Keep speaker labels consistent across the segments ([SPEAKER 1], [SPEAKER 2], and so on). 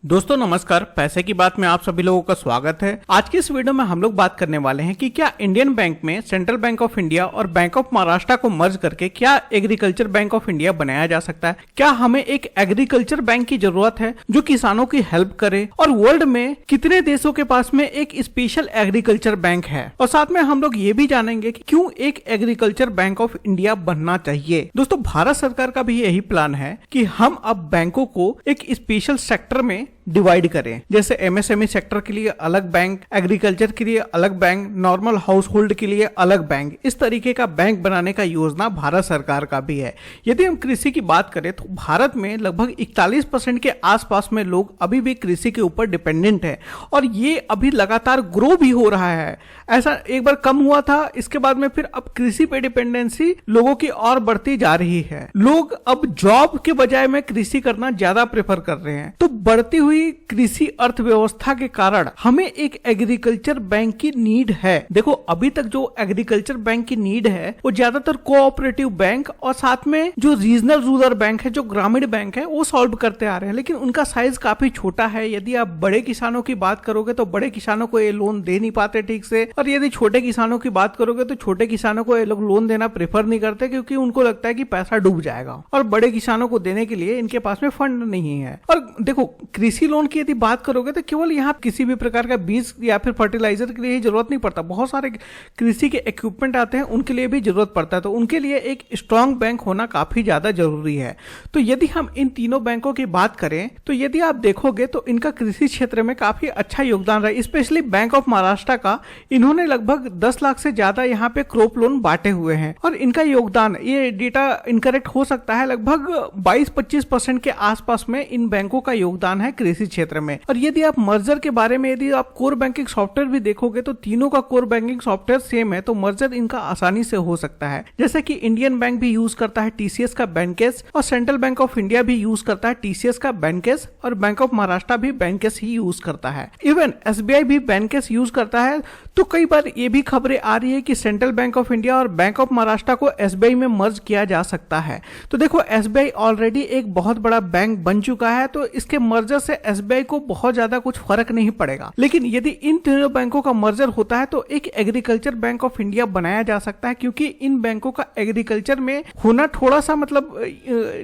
[SPEAKER 1] दोस्तों नमस्कार, पैसे की बात में आप सभी लोगों का स्वागत है। आज की इस वीडियो में हम लोग बात करने वाले हैं कि क्या इंडियन बैंक में सेंट्रल बैंक ऑफ इंडिया और बैंक ऑफ महाराष्ट्र को मर्ज करके क्या एग्रीकल्चर बैंक ऑफ इंडिया बनाया जा सकता है। क्या हमें एक एग्रीकल्चर बैंक की जरूरत है जो किसानों की हेल्प करे, और वर्ल्ड में कितने देशों के पास में एक स्पेशल एग्रीकल्चर बैंक है, और साथ में हम लोग ये भी जानेंगे कि क्यों एक एग्रीकल्चर बैंक ऑफ इंडिया बनना चाहिए। दोस्तों भारत सरकार का भी यही प्लान है कि हम अब बैंकों को एक स्पेशल सेक्टर में डिवाइड करें, जैसे एमएसएमई सेक्टर के लिए अलग बैंक, एग्रीकल्चर के लिए अलग बैंक, नॉर्मल हाउस होल्ड के लिए अलग बैंक। इस तरीके का बैंक बनाने का योजना भारत सरकार का भी है। यदि हम कृषि की बात करें तो भारत में लगभग 41% के आसपास में लोग अभी भी कृषि के ऊपर डिपेंडेंट है, और ये अभी लगातार ग्रो भी हो रहा है। ऐसा एक बार कम हुआ था, इसके बाद में फिर अब कृषि पे डिपेंडेंसी लोगों की और बढ़ती जा रही है। लोग अब जॉब के बजाय में कृषि करना ज्यादा प्रेफर कर रहे हैं। तो बढ़ती हुई कृषि अर्थव्यवस्था के कारण हमें एक एग्रीकल्चर बैंक की नीड है। देखो अभी तक जो एग्रीकल्चर बैंक की नीड है वो ज्यादातर कोऑपरेटिव बैंक और साथ में जो रीजनल रूरल बैंक है, जो ग्रामीण बैंक है, वो सॉल्व करते आ रहे हैं, लेकिन उनका साइज काफी छोटा है। यदि आप बड़े किसानों की बात करोगे तो बड़े किसानों को ये लोन दे नहीं पाते ठीक से, और यदि छोटे किसानों की बात करोगे तो छोटे किसानों को ये लोग लोन देना प्रेफर नहीं करते, क्योंकि उनको लगता है कि पैसा डूब जाएगा, और बड़े किसानों को देने के लिए इनके पास में फंड नहीं है। और देखो कृषि लोन की यदि बात करोगे तो केवल यहाँ किसी भी प्रकार का बीज या फिर फर्टिलाइजर के लिए ही जरूरत नहीं पड़ता, बहुत सारे कृषि के इक्विपमेंट आते हैं, उनके लिए भी जरूरत पड़ता है। तो उनके लिए एक स्ट्रांग बैंक होना काफी ज्यादा जरूरी है। तो यदि हम इन तीनों बैंकों की बात करें तो यदि आप देखोगे तो इनका कृषि क्षेत्र में काफी अच्छा योगदान रहा है। स्पेशली बैंक ऑफ महाराष्ट्र का, इन्होंने लगभग 10 लाख से ज्यादा यहाँ पे क्रॉप लोन बांटे हुए हैं, और इनका योगदान, ये डेटा इनकरेक्ट हो सकता है, लगभग 22-25% के आसपास में इन बैंकों का योगदान है कृषि क्षेत्र में। और यदि आप मर्जर के बारे में, यदि आप कोर बैंकिंग सॉफ्टवेयर भी देखोगे तो तीनों का कोर बैंकिंग सॉफ्टवेयर सेम है, तो मर्जर इनका आसानी से हो सकता है। जैसे कि इंडियन बैंक भी यूज करता है टीसीएस का बैंकेस, और सेंट्रल बैंक ऑफ इंडिया भी यूज करता है टीसीएस का बैंकेस, और बैंक ऑफ महाराष्ट्र भी बैंकेस ही यूज करता है। इवन एसबीआई भी बैंकेस यूज करता है। तो कई बार ये भी खबरें आ रही है कि सेंट्रल बैंक ऑफ इंडिया और बैंक ऑफ महाराष्ट्र को एसबीआई में मर्ज किया जा सकता है। तो देखो एसबीआई ऑलरेडी एक बहुत बड़ा बैंक बन चुका है, तो इसके मर्जर से एसबीआई को बहुत ज्यादा कुछ फर्क नहीं पड़ेगा। लेकिन यदि इन तीनों बैंकों का मर्जर होता है तो एक एग्रीकल्चर बैंक ऑफ इंडिया बनाया जा सकता है, क्योंकि इन बैंकों का एग्रीकल्चर में होना थोड़ा सा मतलब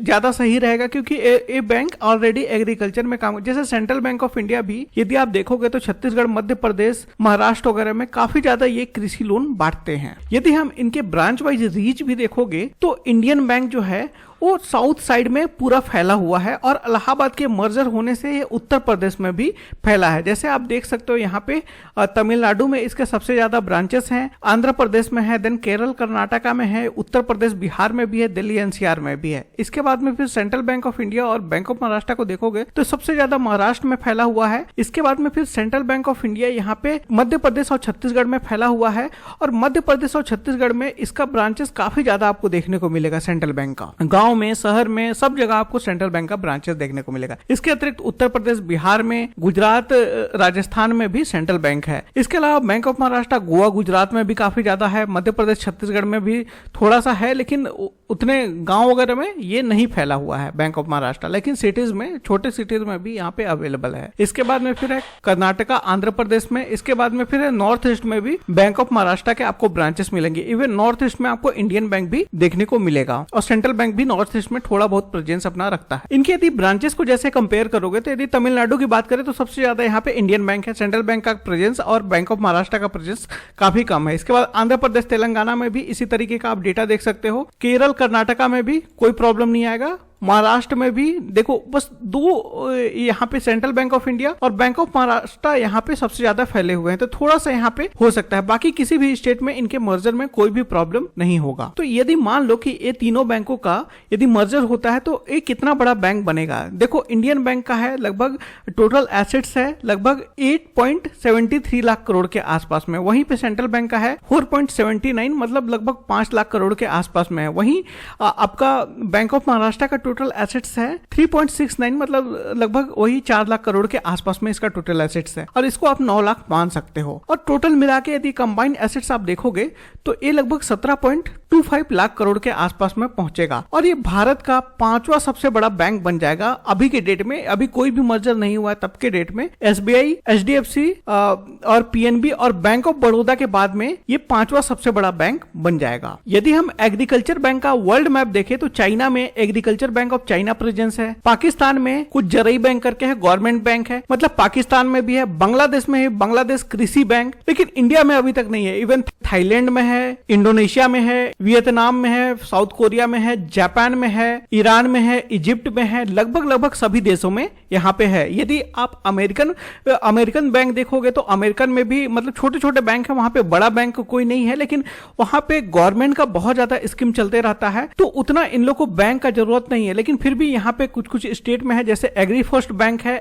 [SPEAKER 1] ज्यादा सही रहेगा, क्योंकि ये बैंक ऑलरेडी एग्रीकल्चर में काम, जैसे सेंट्रल बैंक ऑफ इंडिया भी यदि आप देखोगे तो छत्तीसगढ़, मध्य प्रदेश, महाराष्ट्र वगैरह में काफी ज्यादा ये कृषि लोन बांटते हैं। यदि हम इनके ब्रांच वाइज रीच भी देखोगे तो इंडियन बैंक जो है वो साउथ साइड में पूरा फैला हुआ है, और इलाहाबाद के मर्जर होने से ये उत्तर प्रदेश में भी फैला है। जैसे आप देख सकते हो यहाँ पे तमिलनाडु में इसके सबसे ज्यादा ब्रांचेस हैं, आंध्र प्रदेश में है, देन केरल कर्नाटका में है, उत्तर प्रदेश बिहार में भी है, दिल्ली एनसीआर में भी है। इसके बाद में फिर सेंट्रल बैंक ऑफ इंडिया और बैंक ऑफ महाराष्ट्र को देखोगे तो सबसे ज्यादा महाराष्ट्र में फैला हुआ है। इसके बाद में फिर सेंट्रल बैंक ऑफ इंडिया यहाँ पे मध्य प्रदेश और छत्तीसगढ़ में फैला हुआ है, और मध्य प्रदेश और छत्तीसगढ़ में इसका ब्रांचेस काफी ज्यादा आपको देखने को मिलेगा। सेंट्रल बैंक का गाँव में, शहर में, सब जगह आपको सेंट्रल बैंक का ब्रांचेस देखने को मिलेगा। इसके अतिरिक्त उत्तर प्रदेश, बिहार में, गुजरात, राजस्थान में भी सेंट्रल बैंक है। इसके अलावा बैंक ऑफ महाराष्ट्र गोवा, गुजरात में भी काफी ज्यादा है, मध्य प्रदेश, छत्तीसगढ़ में भी थोड़ा सा है, लेकिन उतने गांव वगैरह में ये नहीं फैला हुआ है बैंक ऑफ महाराष्ट्र, लेकिन सिटीज में, छोटे सिटीज में भी यहाँ पे अवेलेबल है। इसके बाद में फिर है कर्नाटका, आंध्र प्रदेश में। इसके बाद में फिर है नॉर्थ ईस्ट में भी बैंक ऑफ महाराष्ट्र के आपको ब्रांचेस मिलेंगे। इवन नॉर्थ ईस्ट में आपको इंडियन बैंक भी देखने को मिलेगा, और सेंट्रल बैंक भी नॉर्थ ईस्ट में थोड़ा बहुत प्रेजेंस अपना रखता है। इनके यदि ब्रांचेस को जैसे कंपेयर करोगे तो यदि तमिलनाडु की बात करें तो सबसे ज्यादा यहाँ पे इंडियन बैंक है, सेंट्रल बैंक का प्रेजेंस और बैंक ऑफ महाराष्ट्र का प्रेजेंस काफी कम है। इसके बाद आंध्र प्रदेश, तेलंगाना में भी इसी तरीके का आप डेटा देख सकते हो। केरल, कर्नाटका में भी कोई प्रॉब्लम नहीं आएगा। महाराष्ट्र में भी देखो बस दो यहाँ पे सेंट्रल बैंक ऑफ इंडिया और बैंक ऑफ महाराष्ट्र यहाँ पे सबसे ज्यादा फैले हुए हैं, तो थोड़ा सा यहाँ पे हो सकता है। बाकी किसी भी स्टेट में इनके मर्जर में कोई भी प्रॉब्लम नहीं होगा। तो यदि मान लो कि ये तीनों बैंकों का यदि मर्जर होता है तो ये कितना बड़ा बैंक बनेगा। देखो इंडियन बैंक का है लगभग टोटल एसेट्स है लगभग 8.73 लाख करोड़ के आसपास में, वहीं पे सेंट्रल बैंक का है 4.79 मतलब लगभग 5 लाख करोड़ के आसपास में है। वहीं आपका बैंक ऑफ महाराष्ट्र का टोटल एसेट्स है 3.69, मतलब लगभग वही 4 लाख करोड़ के आसपास में इसका टोटल एसेट्स है, और इसको आप 9 लाख मान सकते हो। और टोटल मिला के यदि कंबाइंड एसेट्स आप देखोगे तो ये लगभग 17.25 लाख करोड़ के आसपास में पहुंचेगा, और ये भारत का 5वां सबसे बड़ा बैंक बन जाएगा अभी के डेट में। अभी कोई भी मर्जर नहीं हुआ है तब के डेट में। SBI, HDFC और PNB और बैंक ऑफ बड़ौदा के बाद में ये 5वां सबसे बड़ा बैंक बन जाएगा। यदि हम एग्रीकल्चर बैंक का वर्ल्ड मैप देखें तो चाइना में agriculture bank of China presence है, पाकिस्तान में कुछ जरई बैंक करके है, गवर्नमेंट बैंक है, मतलब पाकिस्तान में भी है, बांग्लादेश में है, बांग्लादेश कृषि बैंक, लेकिन इंडिया में अभी तक नहीं है। इवन थाईलैंड में है, इंडोनेशिया में है, वियतनाम में है, साउथ कोरिया में है, जापान में है, ईरान में है, इजिप्ट में है, लगभग सभी देशों में यहाँ पे है। यदि आप अमेरिकन बैंक देखोगे तो अमेरिकन में भी मतलब छोटे छोटे बैंक है, वहां पे बड़ा बैंक कोई नहीं है, लेकिन वहां पे गवर्नमेंट का बहुत ज्यादा स्कीम चलते रहता है, तो उतना इन लोग को बैंक का जरूरत नहीं है। लेकिन फिर भी यहाँ पे कुछ स्टेट में है, जैसे एग्री फर्स्ट बैंक है,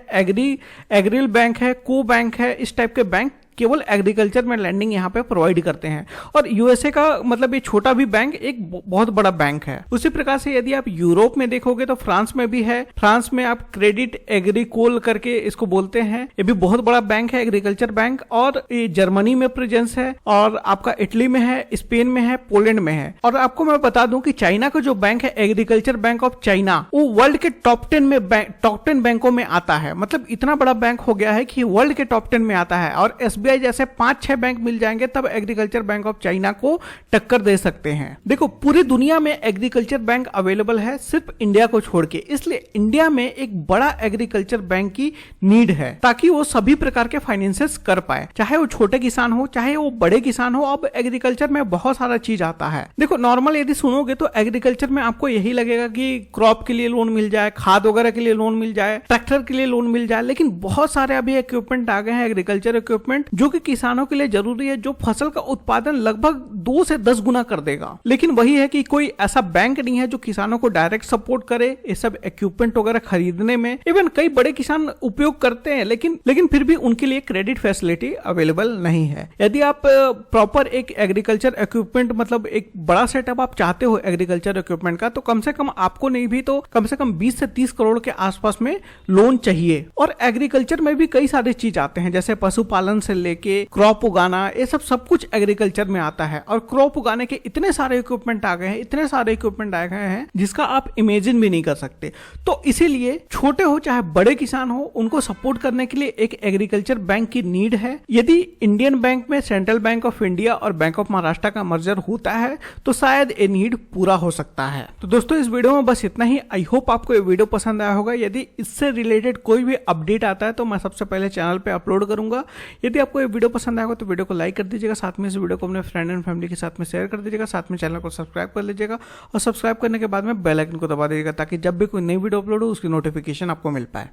[SPEAKER 1] एग्रिल बैंक है, को बैंक है, इस टाइप के बैंक केवल एग्रीकल्चर में लैंडिंग यहाँ पे प्रोवाइड करते हैं। और यूएसए का मतलब ये छोटा भी बैंक एक बहुत बड़ा बैंक है। उसी प्रकार से यदि आप यूरोप में देखोगे तो फ्रांस में भी है। फ्रांस में आप क्रेडिट एग्रीकोल करके इसको बोलते हैं, ये भी बहुत बड़ा बैंक है, एग्रीकल्चर बैंक। और ये जर्मनी में प्रेजेंस है, और आपका इटली में है, स्पेन में है, पोलैंड में है। और आपको मैं बता दूं कि चाइना का जो बैंक है एग्रीकल्चर बैंक ऑफ चाइना, वो वर्ल्ड के टॉप 10 बैंकों में आता है। मतलब इतना बड़ा बैंक हो गया है कि वर्ल्ड के टॉप 10 में आता है। और SBI जैसे 5-6 बैंक मिल जाएंगे तब एग्रीकल्चर बैंक ऑफ चाइना को टक्कर दे सकते हैं। देखो पूरी दुनिया में एग्रीकल्चर बैंक अवेलेबल है, सिर्फ इंडिया को छोड़ के। इसलिए इंडिया में एक बड़ा एग्रीकल्चर बैंक की नीड है, ताकि वो सभी प्रकार के फाइनेंसेस कर पाए, चाहे वो छोटे किसान हो चाहे वो बड़े किसान हो। अब एग्रीकल्चर में बहुत सारा चीज आता है। देखो नॉर्मल यदि सुनोगे तो एग्रीकल्चर में आपको यही लगेगा कि क्रॉप के लिए लोन मिल जाए, खाद वगैरह के लिए लोन मिल जाए, ट्रैक्टर के लिए लोन मिल जाए, लेकिन बहुत सारे अभी इक्विपमेंट आ गए हैं, एग्रीकल्चर इक्विपमेंट, जो कि किसानों के लिए जरूरी है, जो फसल का उत्पादन लगभग 2 से 10 गुना कर देगा। लेकिन वही है कि कोई ऐसा बैंक नहीं है जो किसानों को डायरेक्ट सपोर्ट करे ये सब इक्विपमेंट वगैरह खरीदने में। इवन कई बड़े किसान उपयोग करते हैं, लेकिन फिर भी उनके लिए क्रेडिट फैसिलिटी अवेलेबल नहीं है। यदि आप प्रॉपर एक एग्रीकल्चर इक्विपमेंट मतलब एक बड़ा सेटअप आप चाहते हो एग्रीकल्चर इक्विपमेंट का, तो कम से कम आपको नहीं भी तो कम से कम 20 से 30 करोड़ के आसपास में लोन चाहिए। और एग्रीकल्चर में भी कई सारे चीज आते हैं, जैसे पशुपालन से लेके क्रॉप उगाना, ये सब कुछ एग्रीकल्चर में आता है। और क्रॉप उगाने के इतने सारे इक्विपमेंट आ गए हैं, इतने सारे इक्विपमेंट आ गए हैं जिसका आप इमेजिन भी नहीं कर सकते। तो इसीलिए छोटे हो चाहे बड़े किसान हो, उनको सपोर्ट करने के लिए एक एग्रीकल्चर बैंक की नीड है। यदि इंडियन बैंक में सेंट्रल बैंक ऑफ इंडिया और बैंक ऑफ महाराष्ट्र का मर्जर होता है तो शायद ये नीड पूरा हो सकता है। तो दोस्तों इस वीडियो में बस इतना ही। आई होप आपको ये वीडियो पसंद आया होगा। यदि इससे रिलेटेड कोई भी अपडेट आता है तो मैं सबसे पहले चैनल पे अपलोड करूंगा। यदि आपको ये वीडियो पसंद आएगा तो वीडियो को लाइक कर दीजिएगा, साथ में इस वीडियो को अपने फ्रेंड एंड फैमिली के साथ में शेयर कर दीजिएगा, साथ में चैनल को सब्सक्राइब कर लीजिएगा, और सब्सक्राइब करने के बाद में बेल आइकन को दबा दीजिएगा, ताकि जब भी कोई नई वीडियो अपलोड हो उसकी नोटिफिकेशन आपको मिल पाए।